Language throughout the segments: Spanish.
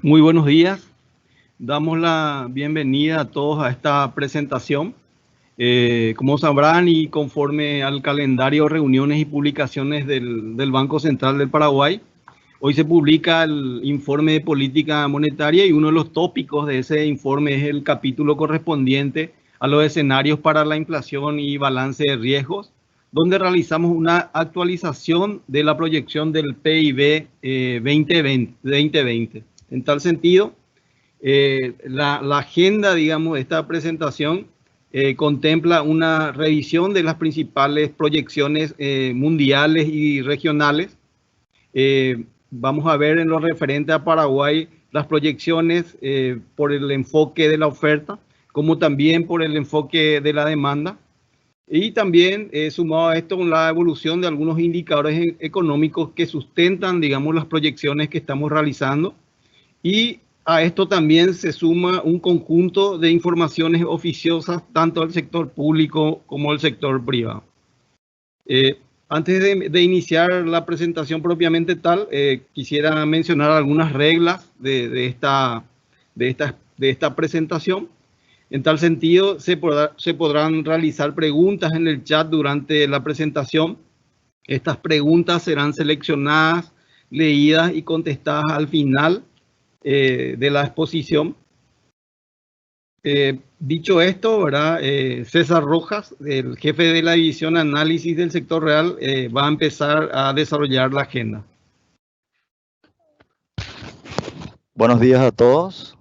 Muy buenos días. Damos la bienvenida a todos a esta presentación. Como sabrán y conforme al calendario de reuniones y publicaciones del Banco Central del Paraguay, hoy se publica el informe de política monetaria y uno de los tópicos de ese informe es el capítulo correspondiente a los escenarios para la inflación y balance de riesgos, donde realizamos una actualización de la proyección del PIB 2020. En tal sentido, la agenda, digamos, de esta presentación contempla una revisión de las principales proyecciones mundiales y regionales. Vamos a ver en lo referente a Paraguay las proyecciones por el enfoque de la oferta, como también por el enfoque de la demanda. Y también sumado a esto la evolución de algunos indicadores económicos que sustentan, digamos, las proyecciones que estamos realizando. Y a esto también se suma un conjunto de informaciones oficiosas, tanto del sector público como del sector privado. Antes de iniciar la presentación propiamente tal, quisiera mencionar algunas reglas de esta presentación. En tal sentido, se podrán realizar preguntas en el chat durante la presentación. Estas preguntas serán seleccionadas, leídas y contestadas al final de la exposición. Dicho esto, ¿verdad? César Rojas, el jefe de la división análisis del sector real, va a empezar a desarrollar la agenda. Buenos días a todos.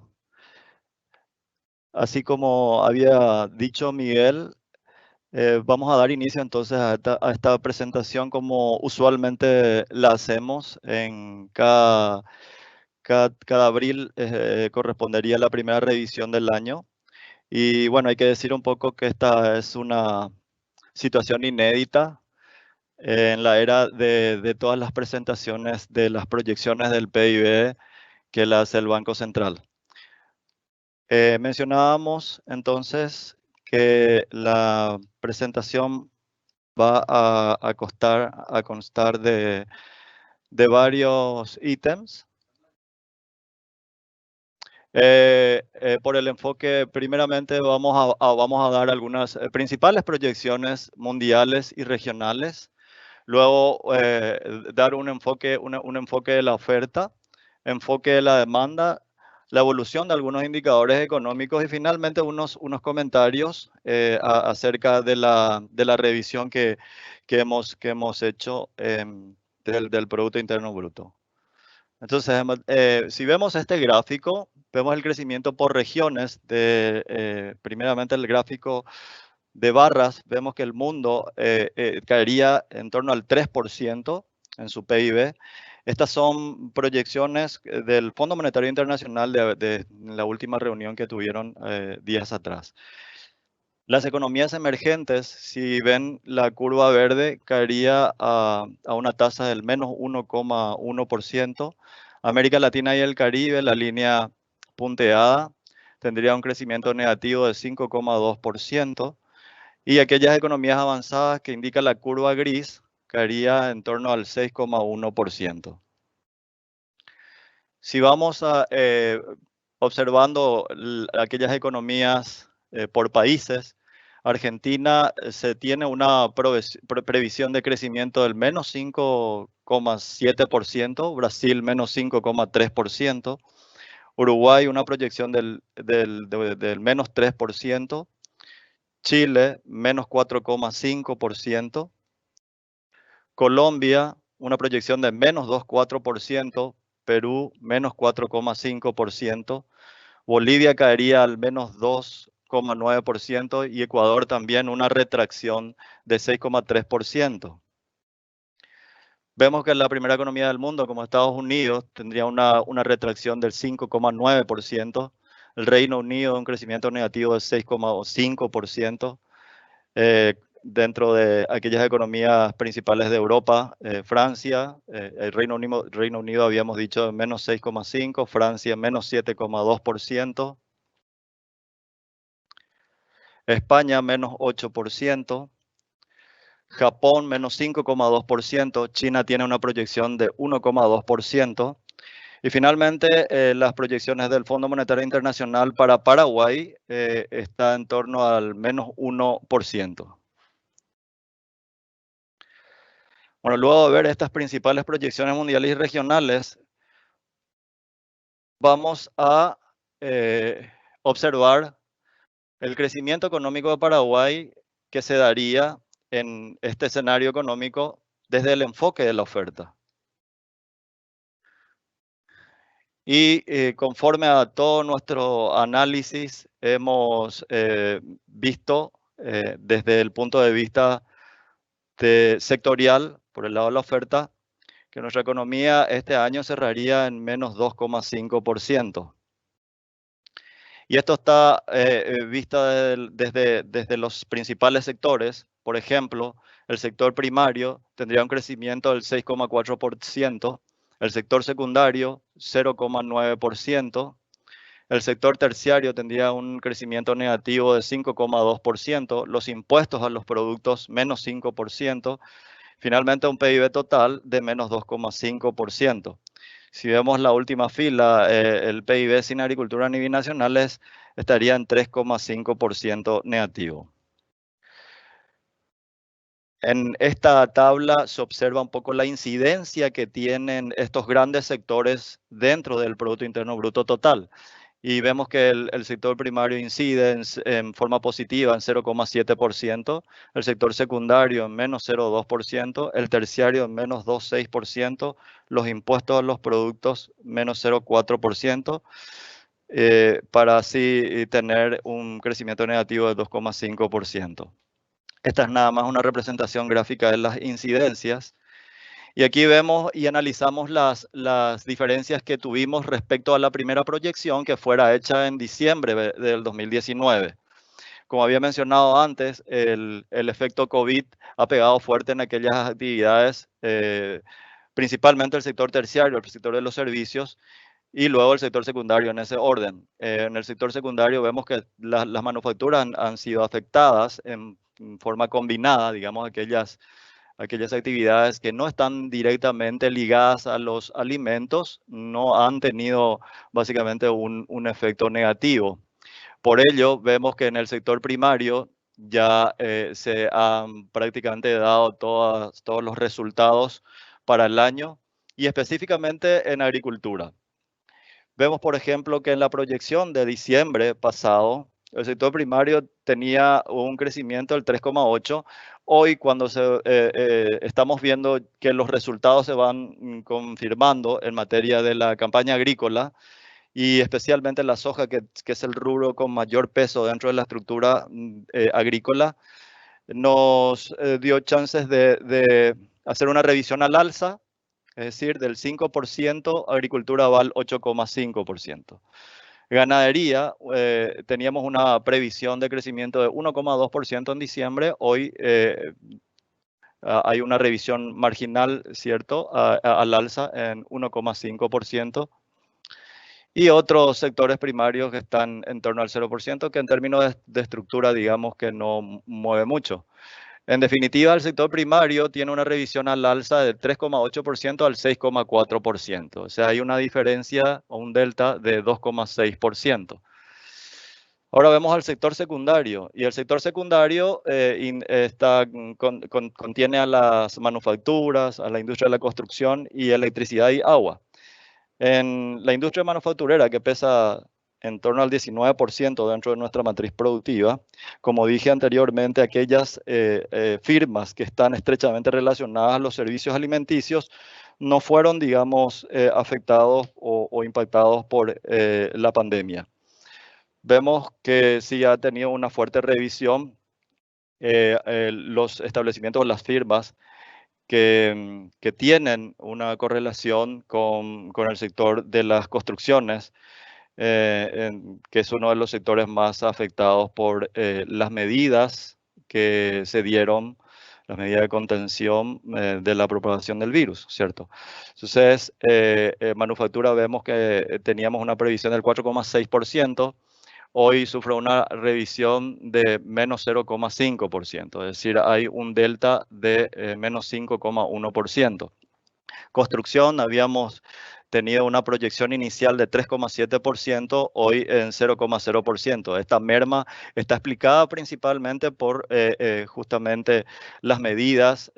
Así como había dicho Miguel, vamos a dar inicio entonces a esta presentación como usualmente la hacemos. En cada abril correspondería la primera revisión del año. Y bueno, hay que decir un poco que esta es una situación inédita en la era de todas las presentaciones de las proyecciones del PIB que la hace el Banco Central. Mencionábamos entonces que la presentación va a constar de varios ítems. Por el enfoque, primeramente vamos a dar algunas principales proyecciones mundiales y regionales. Luego, dar un enfoque de la oferta, enfoque de la demanda, la evolución de algunos indicadores económicos y finalmente unos comentarios acerca de la revisión que hemos hecho del Producto Interno Bruto. Entonces, si vemos este gráfico, vemos el crecimiento por regiones, primeramente el gráfico de barras, vemos que el mundo caería en torno al 3% en su PIB. Estas son proyecciones del Fondo Monetario Internacional de la última reunión que tuvieron días atrás. Las economías emergentes, si ven la curva verde, caería a una tasa del menos 1,1%. América Latina y el Caribe, la línea punteada, tendría un crecimiento negativo de 5,2%. Y aquellas economías avanzadas que indica la curva gris, caería en torno al 6,1%. Si vamos observando aquellas economías por países, Argentina se tiene una previsión de crecimiento del menos 5,7%, Brasil menos 5,3%, Uruguay una proyección del menos 3%, Chile menos 4,5%, Colombia una proyección de menos 2,4%, Perú menos 4,5%, Bolivia caería al menos 2,9% y Ecuador también una retracción de 6,3%. Vemos que la primera economía del mundo, como Estados Unidos, tendría una retracción del 5,9%, el Reino Unido un crecimiento negativo de 6,5%, dentro de aquellas economías principales de Europa, Francia, el Reino Unido habíamos dicho menos 6,5%, Francia menos 7,2%, España menos 8%, Japón menos 5,2%, China tiene una proyección de 1,2%, Y finalmente, las proyecciones del Fondo Monetario Internacional para Paraguay está en torno al menos 1%. Bueno, luego de ver estas principales proyecciones mundiales y regionales, vamos a observar el crecimiento económico de Paraguay que se daría en este escenario económico desde el enfoque de la oferta. Y conforme a todo nuestro análisis, hemos visto desde el punto de vista sectorial, por el lado de la oferta, que nuestra economía este año cerraría en menos 2,5%. Y esto está visto desde los principales sectores. Por ejemplo, el sector primario tendría un crecimiento del 6,4%, el sector secundario 0,9%, el sector terciario tendría un crecimiento negativo de 5,2%, los impuestos a los productos menos 5%, finalmente un PIB total de menos 2,5%. Si vemos la última fila, el PIB sin agricultura ni binacionales estaría en 3,5% negativo. En esta tabla se observa un poco la incidencia que tienen estos grandes sectores dentro del Producto Interno Bruto total. Y vemos que el sector primario incide en forma positiva en 0,7%, el sector secundario en menos 0,2%, el terciario en menos 2,6%, los impuestos a los productos menos 0,4%, para así tener un crecimiento negativo de 2,5%. Esta es nada más una representación gráfica de las incidencias. Y aquí vemos y analizamos las diferencias que tuvimos respecto a la primera proyección que fuera hecha en diciembre del 2019. Como había mencionado antes, el efecto COVID ha pegado fuerte en aquellas actividades, principalmente el sector terciario, el sector de los servicios, y luego el sector secundario en ese orden. En el sector secundario vemos que las manufacturas han sido afectadas en forma combinada, digamos, aquellas actividades que no están directamente ligadas a los alimentos no han tenido básicamente un efecto negativo. Por ello, vemos que en el sector primario ya se han prácticamente dado todos los resultados para el año y específicamente en agricultura. Vemos, por ejemplo, que en la proyección de diciembre pasado, el sector primario tenía un crecimiento del 3,8%. Hoy, cuando estamos viendo que los resultados se van confirmando en materia de la campaña agrícola, y especialmente la soja, que es el rubro con mayor peso dentro de la estructura agrícola, nos dio chances de hacer una revisión al alza. Es decir, del 5%, agricultura va al 8,5%. Ganadería, teníamos una previsión de crecimiento de 1,2% en diciembre. Hoy hay una revisión marginal, ¿cierto?, al alza en 1,5%. Y otros sectores primarios que están en torno al 0%, que en términos de estructura, digamos que no mueve mucho. En definitiva, el sector primario tiene una revisión al alza del 3,8% al 6,4%. O sea, hay una diferencia o un delta de 2,6%. Ahora vemos al sector secundario. Y el sector secundario contiene a las manufacturas, a la industria de la construcción y electricidad y agua. En la industria manufacturera, que pesa en torno al 19% dentro de nuestra matriz productiva, como dije anteriormente, aquellas firmas que están estrechamente relacionadas a los servicios alimenticios no fueron, digamos, afectados o impactados por la pandemia. Vemos que sí ha tenido una fuerte revisión los establecimientos, las firmas que tienen una correlación con el sector de las construcciones, que es uno de los sectores más afectados por las medidas que se dieron, las medidas de contención de la propagación del virus, ¿cierto? Entonces, manufactura vemos que teníamos una previsión del 4,6%, hoy sufre una revisión de menos 0,5%, es decir, hay un delta de menos 5,1%. Construcción, habíamos tenido una proyección inicial de 3,7%, hoy en 0,0%. Esta merma está explicada principalmente por justamente las medidas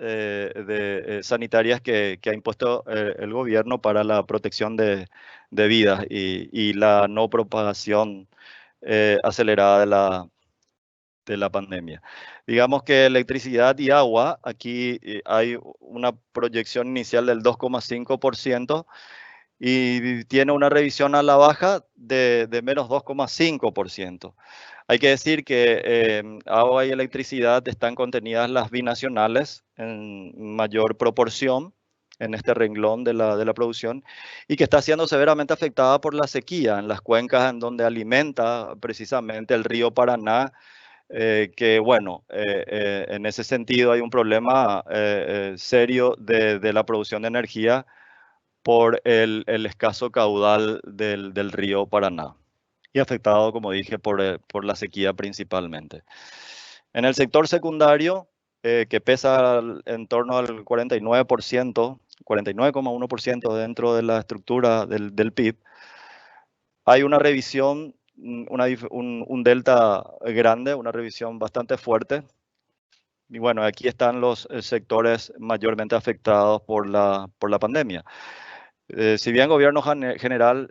sanitarias que ha impuesto el gobierno para la protección de vidas y la no propagación acelerada de la pandemia. Digamos que electricidad y agua, aquí hay una proyección inicial del 2,5% y tiene una revisión a la baja de menos 2,5%. Hay que decir que agua y electricidad están contenidas las binacionales en mayor proporción en este renglón de la producción y que está siendo severamente afectada por la sequía en las cuencas en donde alimenta precisamente el río Paraná, que bueno, en ese sentido hay un problema serio de la producción de energía por el escaso caudal del río Paraná y afectado, como dije, por la sequía principalmente. En el sector secundario, que pesa en torno al 49%, 49,1% dentro de la estructura del PIB, hay una revisión, un delta grande, una revisión bastante fuerte. Y bueno, aquí están los sectores mayormente afectados por la pandemia. Si bien gobierno general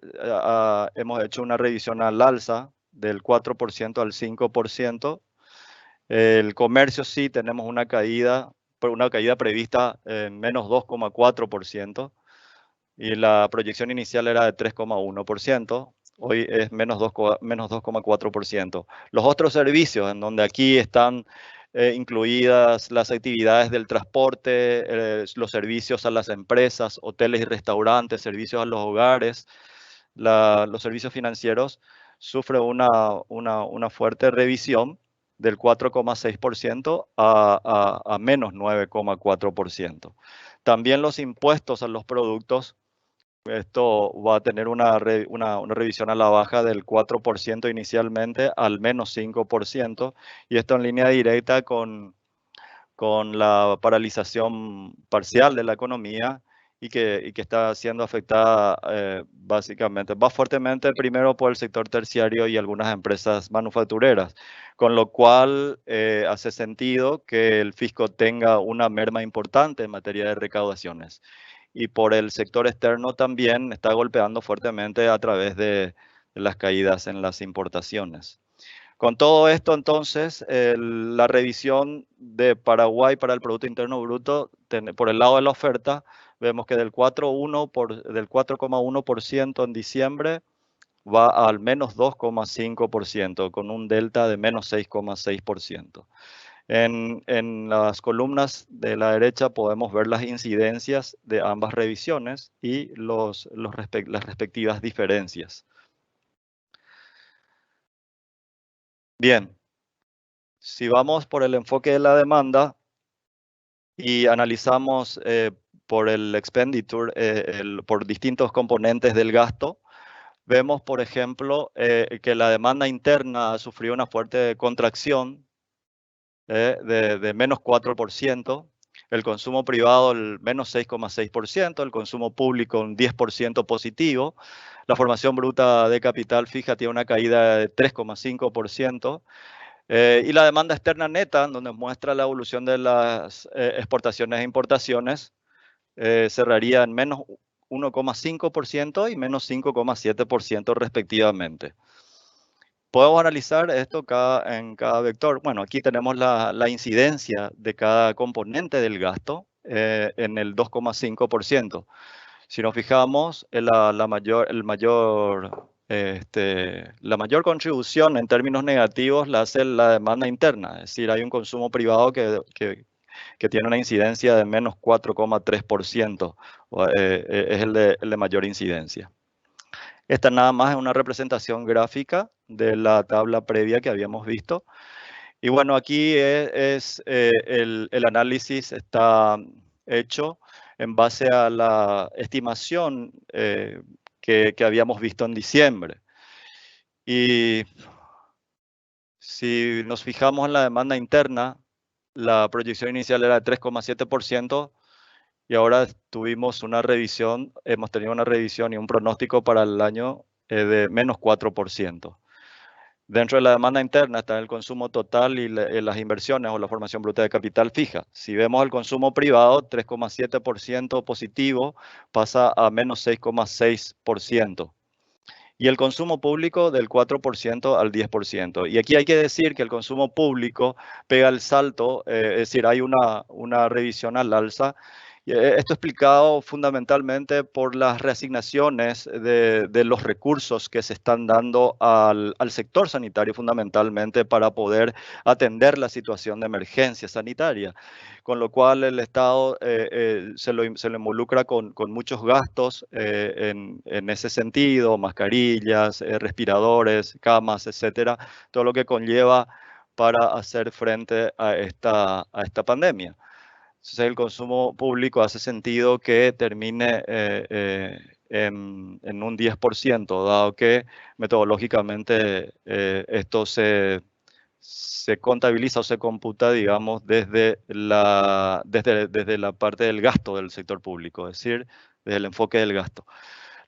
hemos hecho una revisión al alza del 4% al 5%, el comercio sí tenemos una caída prevista en menos 2,4% y la proyección inicial era de 3,1%. Hoy es menos 2,4%. Los otros servicios, en donde aquí están incluidas las actividades del transporte, los servicios a las empresas, hoteles y restaurantes, servicios a los hogares, los servicios financieros, sufre una fuerte revisión del 4,6% a menos 9,4%. También los impuestos a los productos, esto va a tener una revisión a la baja del 4% inicialmente al menos 5%, y esto en línea directa con la paralización parcial de la economía y que está siendo afectada básicamente, va fuertemente primero por el sector terciario y algunas empresas manufactureras, con lo cual hace sentido que el fisco tenga una merma importante en materia de recaudaciones. Y por el sector externo también está golpeando fuertemente a través de las caídas en las importaciones. Con todo esto, entonces, la revisión de Paraguay para el Producto Interno Bruto, por el lado de la oferta, vemos que del 4,1% en diciembre va al menos 2,5%, con un delta de menos 6,6%. En las columnas de la derecha podemos ver las incidencias de ambas revisiones y las respectivas diferencias. Bien, si vamos por el enfoque de la demanda y analizamos por el expenditure, por distintos componentes del gasto, vemos, por ejemplo, que la demanda interna sufrió una fuerte contracción de menos 4%, el consumo privado el menos 6,6%, el consumo público un 10% positivo, la formación bruta de capital fija tiene una caída de 3,5%, y la demanda externa neta, donde muestra la evolución de las exportaciones e importaciones, cerraría en menos 1,5% y menos 5,7% respectivamente. Podemos analizar esto en cada vector. Bueno, aquí tenemos la incidencia de cada componente del gasto en el 2,5%. Si nos fijamos, la mayor contribución en términos negativos la hace la demanda interna, es decir, hay un consumo privado que tiene una incidencia de menos 4,3%, es el de mayor incidencia. Esta nada más es una representación gráfica de la tabla previa que habíamos visto. Y bueno, aquí el análisis está hecho en base a la estimación que habíamos visto en diciembre. Y si nos fijamos en la demanda interna, la proyección inicial era de 3,7%, y ahora tuvimos una revisión, hemos tenido una revisión y un pronóstico para el año de menos 4%. Dentro de la demanda interna está el consumo total y las inversiones o la formación bruta de capital fija. Si vemos el consumo privado, 3,7% positivo pasa a menos 6,6%. Y el consumo público del 4% al 10%. Y aquí hay que decir que el consumo público pega el salto, es decir, hay una revisión al alza. Esto explicado fundamentalmente por las reasignaciones de los recursos que se están dando al sector sanitario fundamentalmente para poder atender la situación de emergencia sanitaria, con lo cual el Estado se lo involucra con muchos gastos en ese sentido, mascarillas, respiradores, camas, etcétera, todo lo que conlleva para hacer frente a esta pandemia. Entonces el consumo público hace sentido que termine en un 10%, dado que metodológicamente esto se contabiliza o se computa, digamos, desde la parte del gasto del sector público, es decir, desde el enfoque del gasto.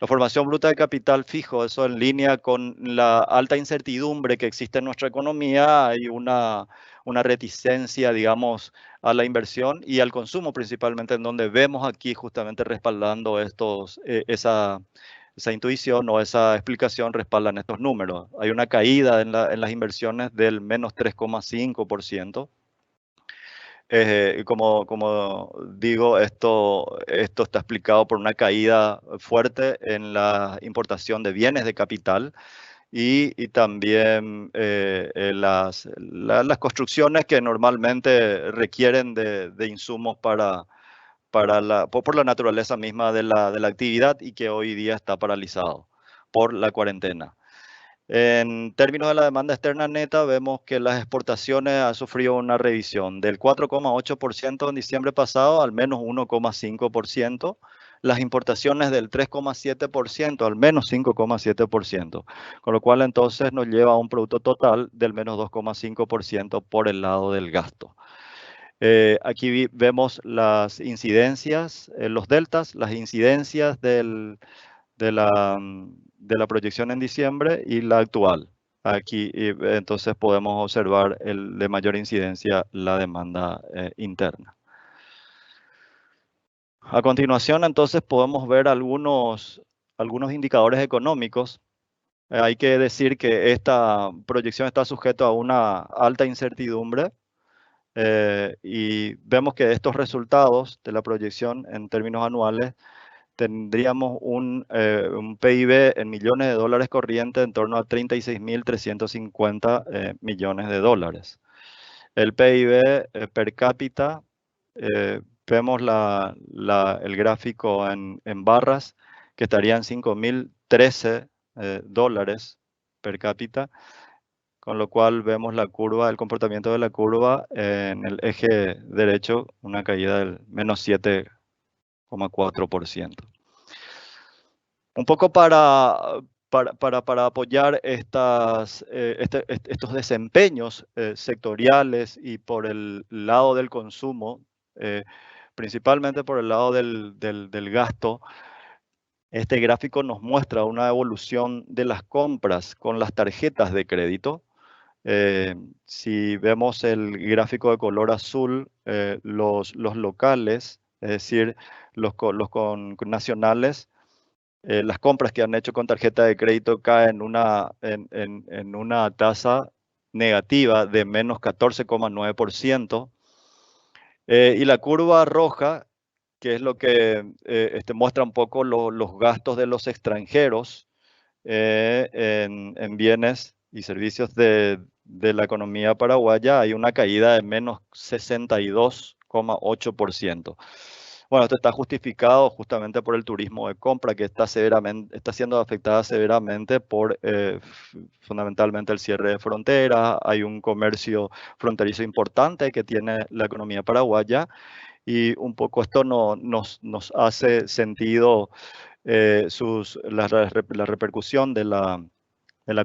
La formación bruta de capital fijo, eso en línea con la alta incertidumbre que existe en nuestra economía, hay una reticencia, digamos, a la inversión y al consumo principalmente, en donde vemos aquí justamente respaldando esa intuición o esa explicación respaldan estos números. Hay una caída en las inversiones del menos 3,5%. Como digo, esto está explicado por una caída fuerte en la importación de bienes de capital y también las construcciones que normalmente requieren de insumos por la naturaleza misma de la actividad y que hoy día está paralizado por la cuarentena. En términos de la demanda externa neta, vemos que las exportaciones han sufrido una revisión del 4,8% en diciembre pasado al menos 1,5%, las importaciones del 3,7% al menos 5,7%, con lo cual entonces nos lleva a un producto total del menos 2,5% por el lado del gasto. Aquí vemos las incidencias, los deltas, las incidencias de la proyección en diciembre y la actual. Aquí entonces podemos observar de mayor incidencia la demanda interna. A continuación entonces podemos ver algunos indicadores económicos. Hay que decir que esta proyección está sujeta a una alta incertidumbre. Y vemos que estos resultados de la proyección en términos anuales tendríamos un PIB en millones de dólares corrientes en torno a 36.350 millones de dólares. El PIB per cápita, vemos el gráfico en barras, que estaría en 5.013 dólares per cápita, con lo cual vemos la curva, el comportamiento de la curva en el eje derecho, una caída del menos 7,4%. Un poco para apoyar estos desempeños sectoriales y por el lado del consumo, principalmente por el lado del gasto, este gráfico nos muestra una evolución de las compras con las tarjetas de crédito. Si vemos el gráfico de color azul, los locales, es decir, los nacionales, las compras que han hecho con tarjeta de crédito caen en una tasa negativa de menos 14,9%. Y la curva roja, que es lo que muestra un poco los gastos de los extranjeros en bienes y servicios de la economía paraguaya, hay una caída de menos 62,8%. Bueno, esto está justificado justamente por el turismo de compra que está siendo afectada severamente por fundamentalmente el cierre de fronteras. Hay un comercio fronterizo importante que tiene la economía paraguaya y un poco esto nos hace sentido la repercusión de la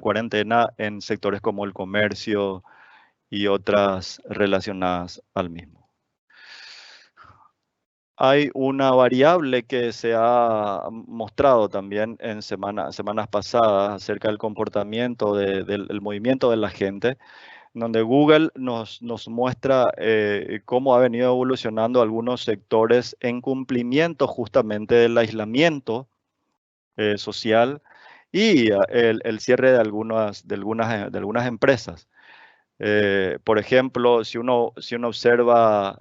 cuarentena en sectores como el comercio y otras relacionadas al mismo. Hay una variable que se ha mostrado también en semanas pasadas acerca del comportamiento del movimiento de la gente, donde Google nos muestra cómo ha venido evolucionando algunos sectores en cumplimiento justamente del aislamiento social y el cierre de algunas empresas. Por ejemplo, si uno observa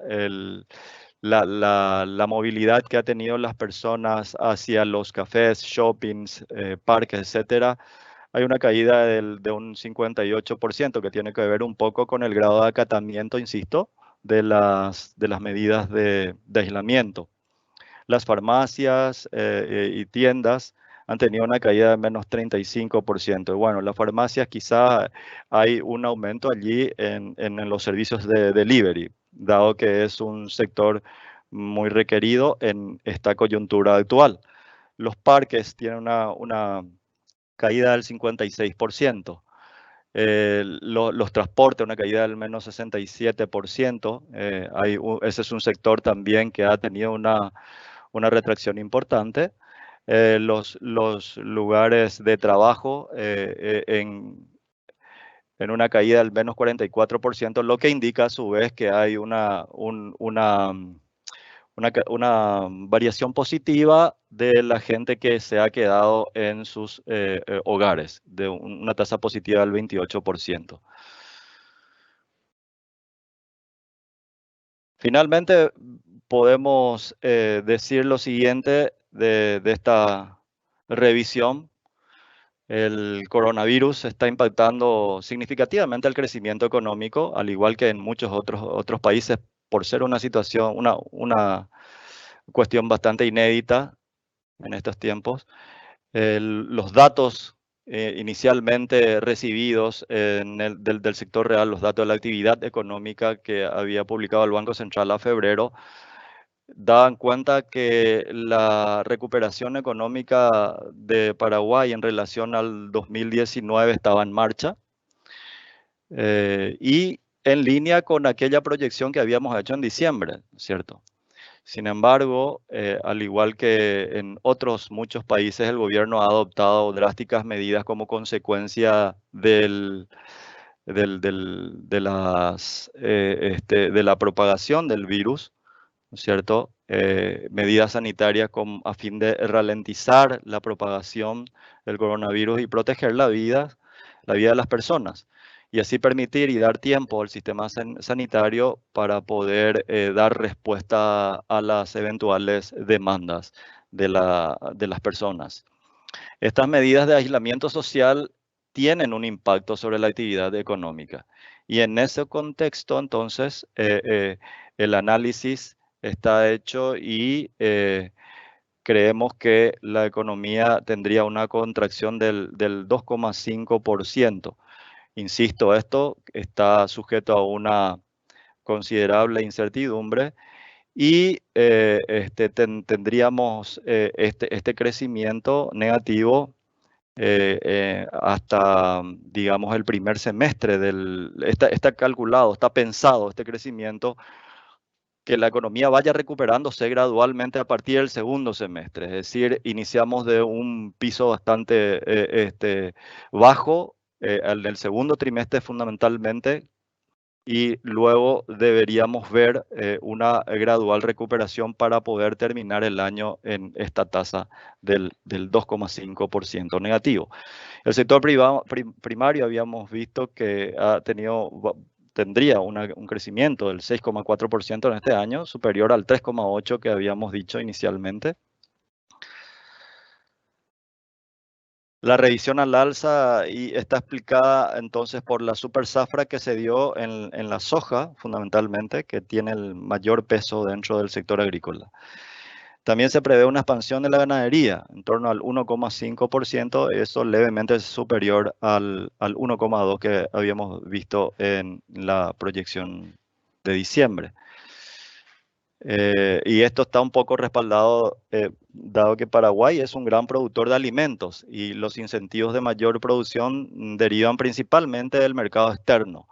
la movilidad que ha tenido las personas hacia los cafés, shoppings, parques, etcétera, hay una caída de un 58% que tiene que ver un poco con el grado de acatamiento, insisto, de las medidas de aislamiento. Las farmacias y tiendas han tenido una caída de menos 35%. Y bueno, las farmacias quizá hay un aumento allí en los servicios de delivery, dado que es un sector muy requerido en esta coyuntura actual. Los parques tienen una caída del 56%. Los transportes, una caída del menos 67%. Ese es un sector también que ha tenido una retracción importante. Los lugares de trabajo en una caída del menos 44%, lo que indica a su vez que hay una variación positiva de la gente que se ha quedado en sus hogares, de una tasa positiva del 28%. Finalmente, podemos decir lo siguiente de esta revisión. El coronavirus está impactando significativamente el crecimiento económico, al igual que en muchos otros países, por ser una situación, una cuestión bastante inédita en estos tiempos. Los datos inicialmente recibidos del sector real, los datos de la actividad económica que había publicado el Banco Central a febrero, daban cuenta que la recuperación económica de Paraguay en relación al 2019 estaba en marcha y en línea con aquella proyección que habíamos hecho en diciembre, ¿cierto? Sin embargo, al igual que en otros muchos países, el gobierno ha adoptado drásticas medidas como consecuencia de la propagación del virus, ¿no es cierto? Medidas sanitarias a fin de ralentizar la propagación del coronavirus y proteger la vida de las personas. Y así permitir y dar tiempo al sistema sanitario para poder dar respuesta a las eventuales demandas de las personas. Estas medidas de aislamiento social tienen un impacto sobre la actividad económica. Y en ese contexto, entonces, el análisis está hecho y creemos que la economía tendría una contracción del 2,5%. Insisto, esto está sujeto a una considerable incertidumbre y tendríamos este crecimiento negativo hasta, digamos, el primer semestre está calculado, está pensado este crecimiento, que la economía vaya recuperándose gradualmente a partir del segundo semestre. Es decir, iniciamos de un piso bastante bajo en el segundo trimestre fundamentalmente, y luego deberíamos ver una gradual recuperación para poder terminar el año en esta tasa del 2,5% negativo. El sector primario habíamos visto que tendría un crecimiento del 6,4% en este año, superior al 3,8% que habíamos dicho inicialmente. La revisión al alza está explicada entonces por la super zafra que se dio en la soja, fundamentalmente, que tiene el mayor peso dentro del sector agrícola. También se prevé una expansión de la ganadería, en torno al 1,5%, eso levemente superior al 1,2% que habíamos visto en la proyección de diciembre. Y esto está un poco respaldado, dado que Paraguay es un gran productor de alimentos y los incentivos de mayor producción derivan principalmente del mercado externo.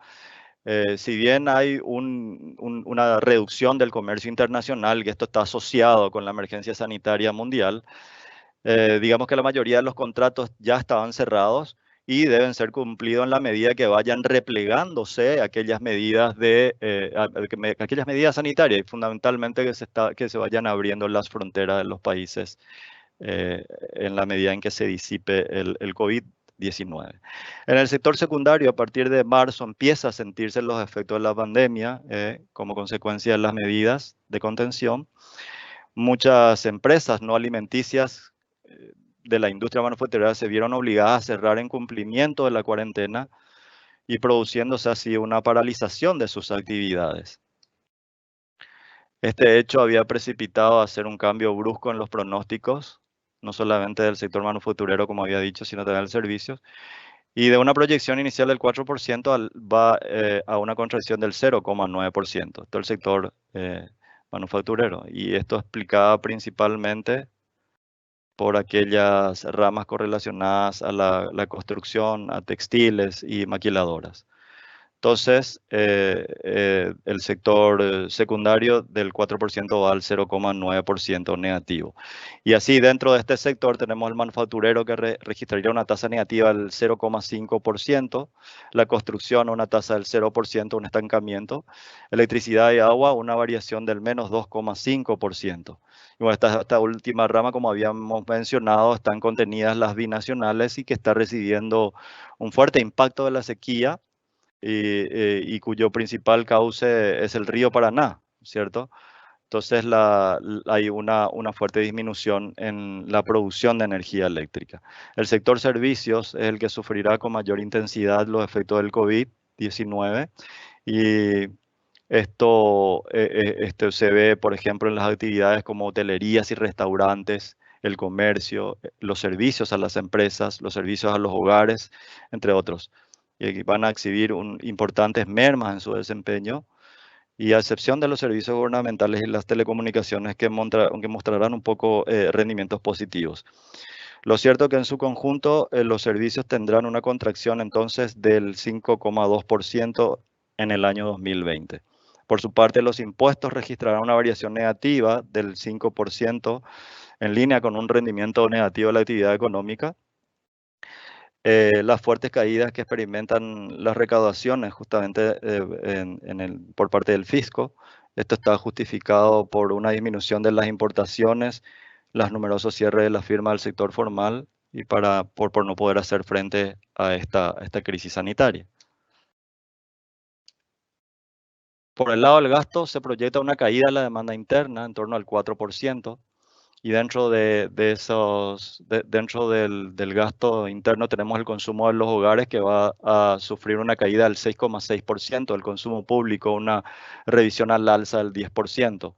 Si bien hay una reducción del comercio internacional, y esto está asociado con la emergencia sanitaria mundial, digamos que la mayoría de los contratos ya estaban cerrados y deben ser cumplidos en la medida que vayan replegándose aquellas medidas aquellas medidas sanitarias y fundamentalmente que se vayan abriendo las fronteras de los países en la medida en que se disipe el COVID-19. En el sector secundario, a partir de marzo, empieza a sentirse los efectos de la pandemia como consecuencia de las medidas de contención. Muchas empresas no alimenticias de la industria manufacturera se vieron obligadas a cerrar en cumplimiento de la cuarentena y produciéndose así una paralización de sus actividades. Este hecho había precipitado a hacer un cambio brusco en los pronósticos, no solamente del sector manufacturero, como había dicho, sino también de servicios, y de una proyección inicial del 4% va a una contracción del 0,9%, todo el sector manufacturero. Y esto explicaba principalmente por aquellas ramas correlacionadas a la construcción, a textiles y maquiladoras. Entonces, el sector secundario del 4% va al 0,9% negativo. Y así dentro de este sector tenemos el manufacturero que registraría una tasa negativa del 0,5%, la construcción una tasa del 0%, un estancamiento, electricidad y agua una variación del menos 2,5%. Y bueno, esta última rama, como habíamos mencionado, están contenidas las binacionales y que está recibiendo un fuerte impacto de la sequía y cuyo principal cauce es el río Paraná, ¿cierto? Entonces hay una fuerte disminución en la producción de energía eléctrica. El sector servicios es el que sufrirá con mayor intensidad los efectos del COVID-19 y esto se ve, por ejemplo, en las actividades como hotelerías y restaurantes, el comercio, los servicios a las empresas, los servicios a los hogares, entre otros. Y van a exhibir importantes mermas en su desempeño, y a excepción de los servicios gubernamentales y las telecomunicaciones que mostrarán un poco rendimientos positivos. Lo cierto es que en su conjunto los servicios tendrán una contracción entonces del 5,2% en el año 2020. Por su parte, los impuestos registrarán una variación negativa del 5% en línea con un rendimiento negativo de la actividad económica. Las fuertes caídas que experimentan las recaudaciones justamente por parte del fisco. Esto está justificado por una disminución de las importaciones, los numerosos cierres de la firma del sector formal y por no poder hacer frente a esta crisis sanitaria. Por el lado del gasto, se proyecta una caída de la demanda interna en torno al 4%. Y dentro del gasto interno tenemos el consumo de los hogares, que va a sufrir una caída del 6,6%, el consumo público una revisión al alza del 10%.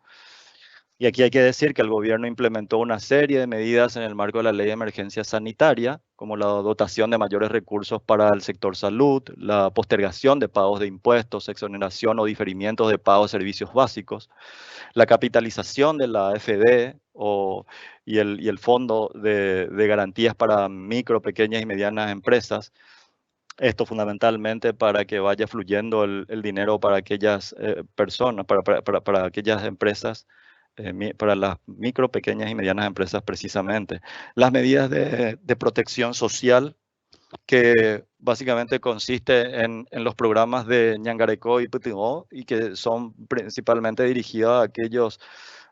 Y aquí hay que decir que el gobierno implementó una serie de medidas en el marco de la Ley de Emergencia Sanitaria, como la dotación de mayores recursos para el sector salud, la postergación de pagos de impuestos, exoneración o diferimientos de pagos de servicios básicos, la capitalización de la AFD y el Fondo de Garantías para micro, pequeñas y medianas empresas. Esto fundamentalmente para que vaya fluyendo el dinero para aquellas personas, para aquellas empresas, para las micro, pequeñas y medianas empresas precisamente. Las medidas de protección social, que básicamente consiste en los programas de Ñangarecó y Putingó, y que son principalmente dirigidos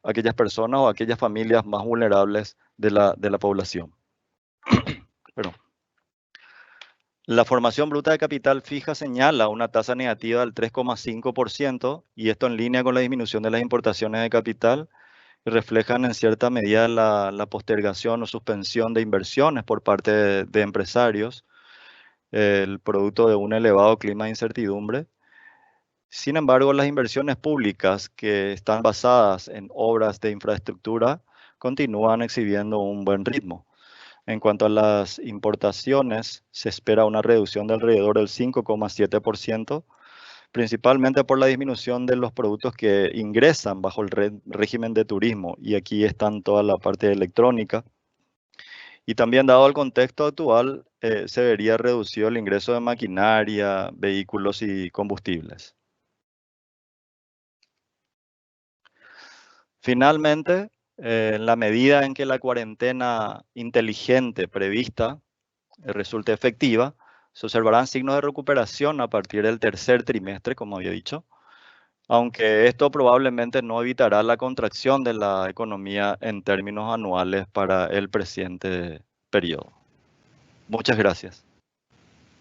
a aquellas personas o aquellas familias más vulnerables de la población. Perdón. La formación bruta de capital fija señala una tasa negativa del 3,5%, y esto en línea con la disminución de las importaciones de capital, y reflejan en cierta medida la postergación o suspensión de inversiones por parte de empresarios, el producto de un elevado clima de incertidumbre. Sin embargo, las inversiones públicas que están basadas en obras de infraestructura continúan exhibiendo un buen ritmo. En cuanto a las importaciones, se espera una reducción de alrededor del 5,7%, principalmente por la disminución de los productos que ingresan bajo el régimen de turismo, y aquí están toda la parte electrónica, Y también, dado el contexto actual, se vería reducido el ingreso de maquinaria, vehículos y combustibles. Finalmente, en la medida en que la cuarentena inteligente prevista resulte efectiva, se observarán signos de recuperación a partir del tercer trimestre, como había dicho, aunque esto probablemente no evitará la contracción de la economía en términos anuales para el presente periodo. Muchas gracias.